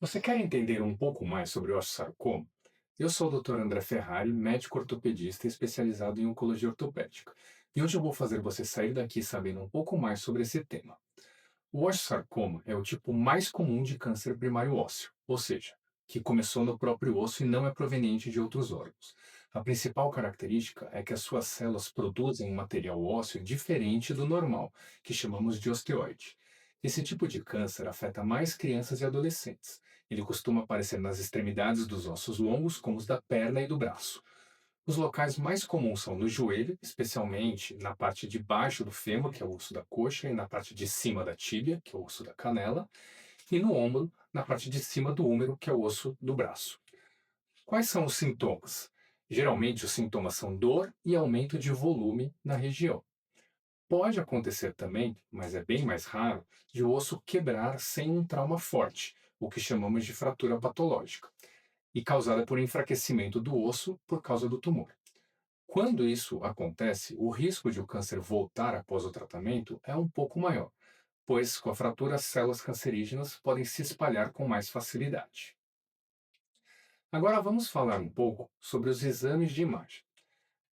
Você quer entender um pouco mais sobre o osteossarcoma? Eu sou o Dr. André Ferrari, médico ortopedista especializado em oncologia ortopédica. E hoje eu vou fazer você sair daqui sabendo um pouco mais sobre esse tema. O osteossarcoma é o tipo mais comum de câncer primário ósseo, ou seja, que começou no próprio osso e não é proveniente de outros órgãos. A principal característica é que as suas células produzem um material ósseo diferente do normal, que chamamos de osteoide. Esse tipo de câncer afeta mais crianças e adolescentes. Ele costuma aparecer nas extremidades dos ossos longos, como os da perna e do braço. Os locais mais comuns são no joelho, especialmente na parte de baixo do fêmur, que é o osso da coxa, e na parte de cima da tíbia, que é o osso da canela, e no ombro, na parte de cima do úmero, que é o osso do braço. Quais são os sintomas? Geralmente, os sintomas são dor e aumento de volume na região. Pode acontecer também, mas é bem mais raro, de o osso quebrar sem um trauma forte, o que chamamos de fratura patológica, e causada por enfraquecimento do osso por causa do tumor. Quando isso acontece, o risco de o câncer voltar após o tratamento é um pouco maior, pois com a fratura as células cancerígenas podem se espalhar com mais facilidade. Agora vamos falar um pouco sobre os exames de imagem.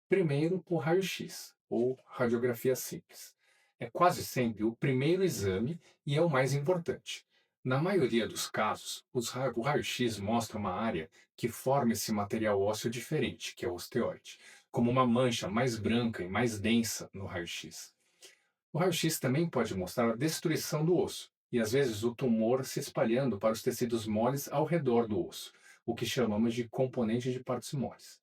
Primeiro, o raio-x, ou radiografia simples. É quase sempre o primeiro exame e é o mais importante. Na maioria dos casos, o raio-x mostra uma área que forma esse material ósseo diferente, que é o osteoide, como uma mancha mais branca e mais densa no raio-x. O raio-x também pode mostrar a destruição do osso, e às vezes o tumor se espalhando para os tecidos moles ao redor do osso, o que chamamos de componente de partes moles.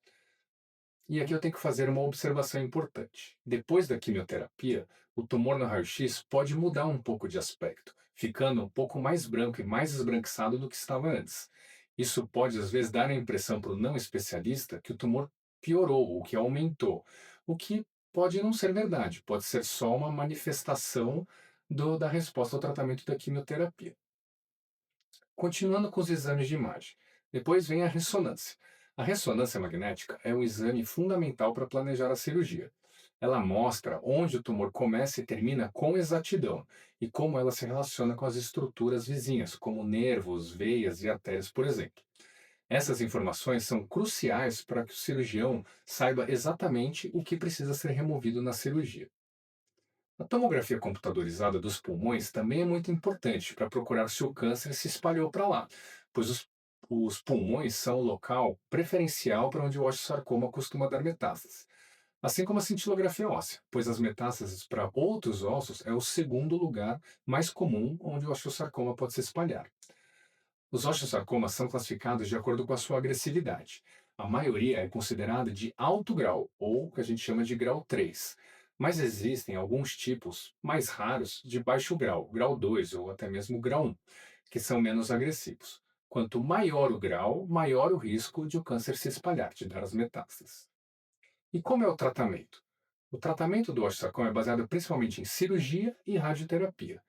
E aqui eu tenho que fazer uma observação importante. Depois da quimioterapia, o tumor no raio-x pode mudar um pouco de aspecto, ficando um pouco mais branco e mais esbranquiçado do que estava antes. Isso pode, às vezes, dar a impressão para o não especialista que o tumor piorou ou que aumentou, o que pode não ser verdade, pode ser só uma manifestação da resposta ao tratamento da quimioterapia. Continuando com os exames de imagem. Depois vem a ressonância. A ressonância magnética é um exame fundamental para planejar a cirurgia. Ela mostra onde o tumor começa e termina com exatidão e como ela se relaciona com as estruturas vizinhas, como nervos, veias e artérias, por exemplo. Essas informações são cruciais para que o cirurgião saiba exatamente o que precisa ser removido na cirurgia. A tomografia computadorizada dos pulmões também é muito importante para procurar se o câncer se espalhou para lá, pois os pulmões são o local preferencial para onde o osteosarcoma costuma dar metástases. Assim como a cintilografia óssea, pois as metástases para outros ossos é o segundo lugar mais comum onde o osteosarcoma pode se espalhar. Os osteosarcomas são classificados de acordo com a sua agressividade. A maioria é considerada de alto grau, ou o que a gente chama de grau 3. Mas existem alguns tipos mais raros de baixo grau, grau 2 ou até mesmo grau 1, que são menos agressivos. Quanto maior o grau, maior o risco de o câncer se espalhar, de dar as metástases. E como é o tratamento? O tratamento do osteosarcoma é baseado principalmente em cirurgia e radioterapia.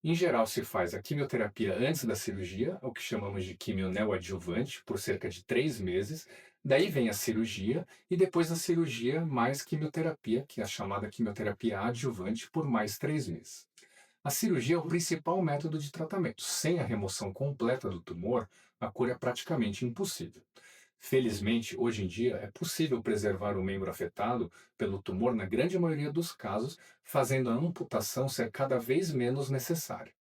Em geral, se faz a quimioterapia antes da cirurgia, o que chamamos de quimio neoadjuvante, por cerca de 3 meses. Daí vem a cirurgia, e depois da cirurgia, mais quimioterapia, que é a chamada quimioterapia adjuvante, por mais 3 meses. A cirurgia é o principal método de tratamento. Sem a remoção completa do tumor, a cura é praticamente impossível. Felizmente, hoje em dia, é possível preservar o membro afetado pelo tumor na grande maioria dos casos, fazendo a amputação ser cada vez menos necessária.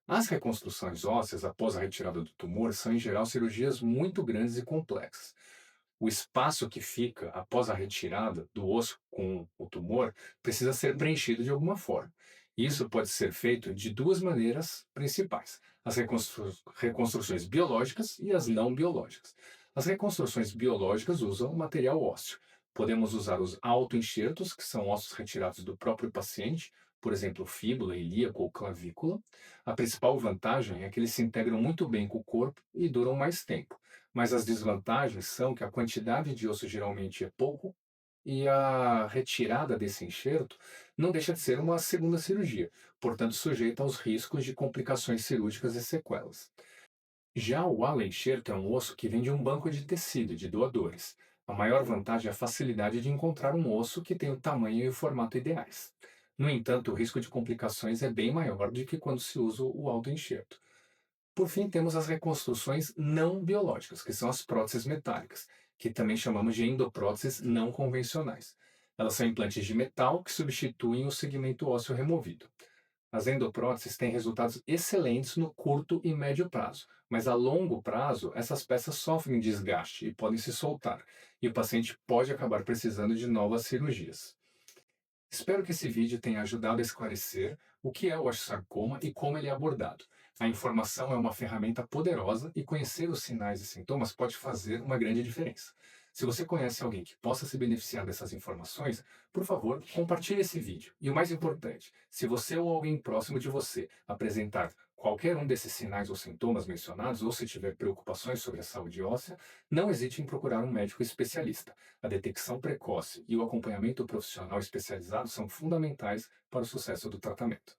As reconstruções ósseas após a retirada do tumor são, em geral, cirurgias muito grandes e complexas. O espaço que fica após a retirada do osso com o tumor precisa ser preenchido de alguma forma. Isso pode ser feito de duas maneiras principais: as reconstruções biológicas e as não biológicas. As reconstruções biológicas usam material ósseo. Podemos usar os autoenxertos, que são ossos retirados do próprio paciente, por exemplo, fíbula, ilíaco ou clavícula. A principal vantagem é que eles se integram muito bem com o corpo e duram mais tempo, mas as desvantagens são que a quantidade de osso geralmente é pouco e a retirada desse enxerto não deixa de ser uma segunda cirurgia, portanto sujeita aos riscos de complicações cirúrgicas e sequelas. Já o ala-enxerto é um osso que vem de um banco de tecido de doadores. A maior vantagem é a facilidade de encontrar um osso que tem o tamanho e o formato ideais. No entanto, o risco de complicações é bem maior do que quando se usa o autoenxerto. Por fim, temos as reconstruções não biológicas, que são as próteses metálicas, que também chamamos de endopróteses não convencionais. Elas são implantes de metal que substituem o segmento ósseo removido. As endopróteses têm resultados excelentes no curto e médio prazo, mas a longo prazo, essas peças sofrem desgaste e podem se soltar, e o paciente pode acabar precisando de novas cirurgias. Espero que esse vídeo tenha ajudado a esclarecer o que é o osteosarcoma e como ele é abordado. A informação é uma ferramenta poderosa e conhecer os sinais e sintomas pode fazer uma grande diferença. Se você conhece alguém que possa se beneficiar dessas informações, por favor, compartilhe esse vídeo. E o mais importante, se você ou alguém próximo de você apresentar qualquer um desses sinais ou sintomas mencionados, ou se tiver preocupações sobre a saúde óssea, não hesite em procurar um médico especialista. A detecção precoce e o acompanhamento profissional especializado são fundamentais para o sucesso do tratamento.